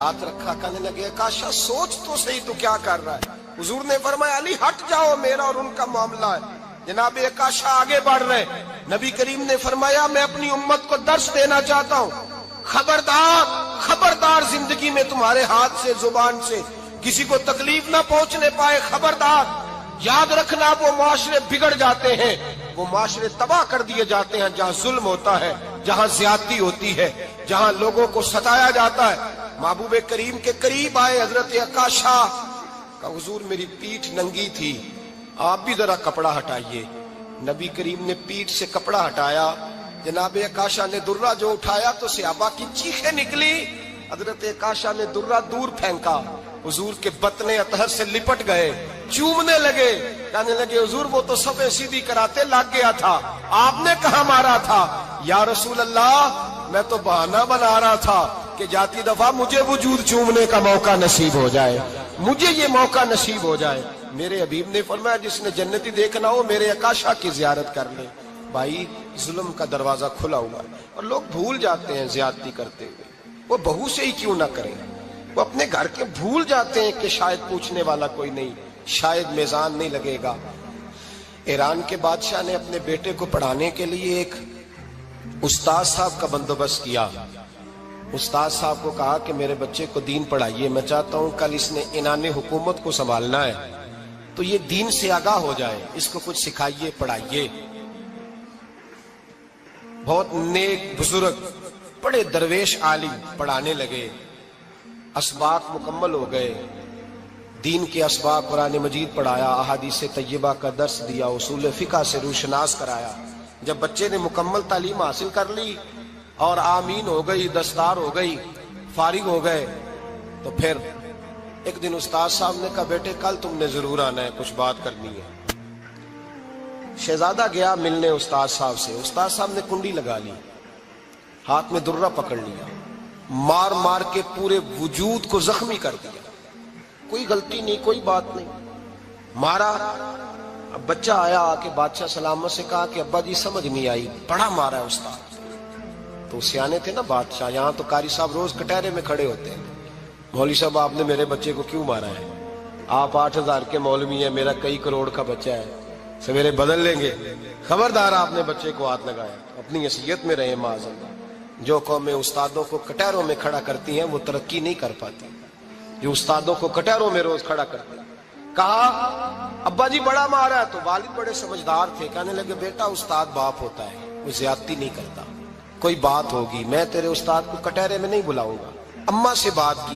ہاتھ رکھا، کہنے لگے کاشا سوچ تو صحیح تو کیا کر رہا ہے؟ حضور نے فرمایا علی ہٹ جاؤ، میرا اور ان کا معاملہ ہے۔ جناب کاشا آگے بڑھ رہے، نبی کریم نے فرمایا میں اپنی امت کو درس دینا چاہتا ہوں، خبردار خبردار زندگی میں تمہارے ہاتھ سے زبان سے کسی کو تکلیف نہ پہنچنے پائے، خبردار۔ یاد رکھنا وہ معاشرے بگڑ جاتے ہیں، وہ معاشرے تباہ کر دیے جاتے ہیں جہاں ظلم ہوتا ہے، جہاں زیادتی ہوتی ہے، جہاں لوگوں کو ستایا جاتا ہے۔ محبوب کریم کے قریب آئے حضرت عکاشہ، کہا حضور میری پیٹھ ننگی تھی، آپ بھی ذرا کپڑا ہٹائیے۔ نبی کریم نے پیٹھ سے کپڑا ہٹایا، جناب عکاشہ نے درہ جو اٹھایا تو صحابہ کی چیخیں نکلی۔ حضرت عکاشہ نے درہ دور پھینکا، حضور کے بطن اطہر سے لپٹ گئے، چومنے لگے، کہنے لگے حضور وہ تو صفیں سیدھی کراتے لگ گیا تھا، آپ نے کہاں مارا تھا؟ یا رسول اللہ میں تو بہانہ بنا رہا تھا کہ جاتی دفعہ مجھے وجود چومنے کا موقع نصیب ہو جائے، مجھے یہ موقع نصیب ہو جائے۔ میرے حبیب نے فرمایا جس نے جنتی دیکھنا ہو میرے عکاشہ کی زیارت کر لے۔ بھائی ظلم کا دروازہ کھلا ہوا ہے اور لوگ بھول جاتے ہیں زیادتی کرتے ہوئے، وہ بہو سے ہی کیوں نہ کریں، وہ اپنے گھر کے بھول جاتے ہیں کہ شاید پوچھنے والا کوئی نہیں، شاید میزان نہیں لگے گا۔ ایران کے بادشاہ نے اپنے بیٹے کو پڑھانے کے لیے ایک استاد صاحب کا بندوبست کیا۔ استاد صاحب کو کہا کہ میرے بچے کو دین پڑھائیے، میں چاہتا ہوں کل اس نے عنان حکومت کو سنبھالنا ہے تو یہ دین سے آگاہ ہو جائے، اس کو کچھ سکھائیے پڑھائیے۔ بہت نیک بزرگ بڑے درویش عالم پڑھانے لگے، اسباق مکمل ہو گئے، دین کے اسباق قرآن مجید پڑھایا، احادیث طیبہ کا درس دیا، اصول فقہ سے روشناس کرایا۔ جب بچے نے مکمل تعلیم حاصل کر لی اور آمین ہو گئی، دستار ہو گئی، فارغ ہو گئے، تو پھر ایک دن استاد صاحب نے کہا بیٹے کل تم نے ضرور آنا ہے، کچھ بات کرنی ہے۔ شہزادہ گیا ملنے استاد صاحب سے، استاد صاحب نے کنڈی لگا لی، ہاتھ میں درہ پکڑ لیا، مار مار کے پورے وجود کو زخمی کر دیا، کوئی غلطی نہیں، کوئی بات نہیں، مارا۔ اب بچہ آیا آ کے بادشاہ سلامت سے کہا کہ ابا جی سمجھ نہیں آئی، بڑا مارا ہے استاد۔ تو سیانے تھے نا بادشاہ، یہاں تو قاری صاحب روز کٹہرے میں کھڑے ہوتے ہیں، مولوی صاحب آپ نے میرے بچے کو کیوں مارا ہے؟ آپ 8,000 کے مولوی ہیں، میرا کئی کروڑ کا بچہ ہے، سویرے بدل لیں گے، خبردار آپ نے بچے کو ہاتھ لگایا، اپنی حیثیت میں رہے معاذ اللہ۔ جو قومیں استادوں کو کٹہروں میں کھڑا کرتی ہیں وہ ترقی نہیں کر پاتی، جو استادوں کو کٹہروں میں روز کھڑا کرتے ہیں۔ کہا ابا جی بڑا مارا ہے، تو والد بڑے سمجھدار تھے، کہنے لگے بیٹا استاد باپ ہوتا ہے، وہ زیادتی نہیں کرتا، کوئی بات ہوگی میں تیرے استاد کو کٹہرے میں نہیں بلاؤں گا۔ اماں سے بات کی۔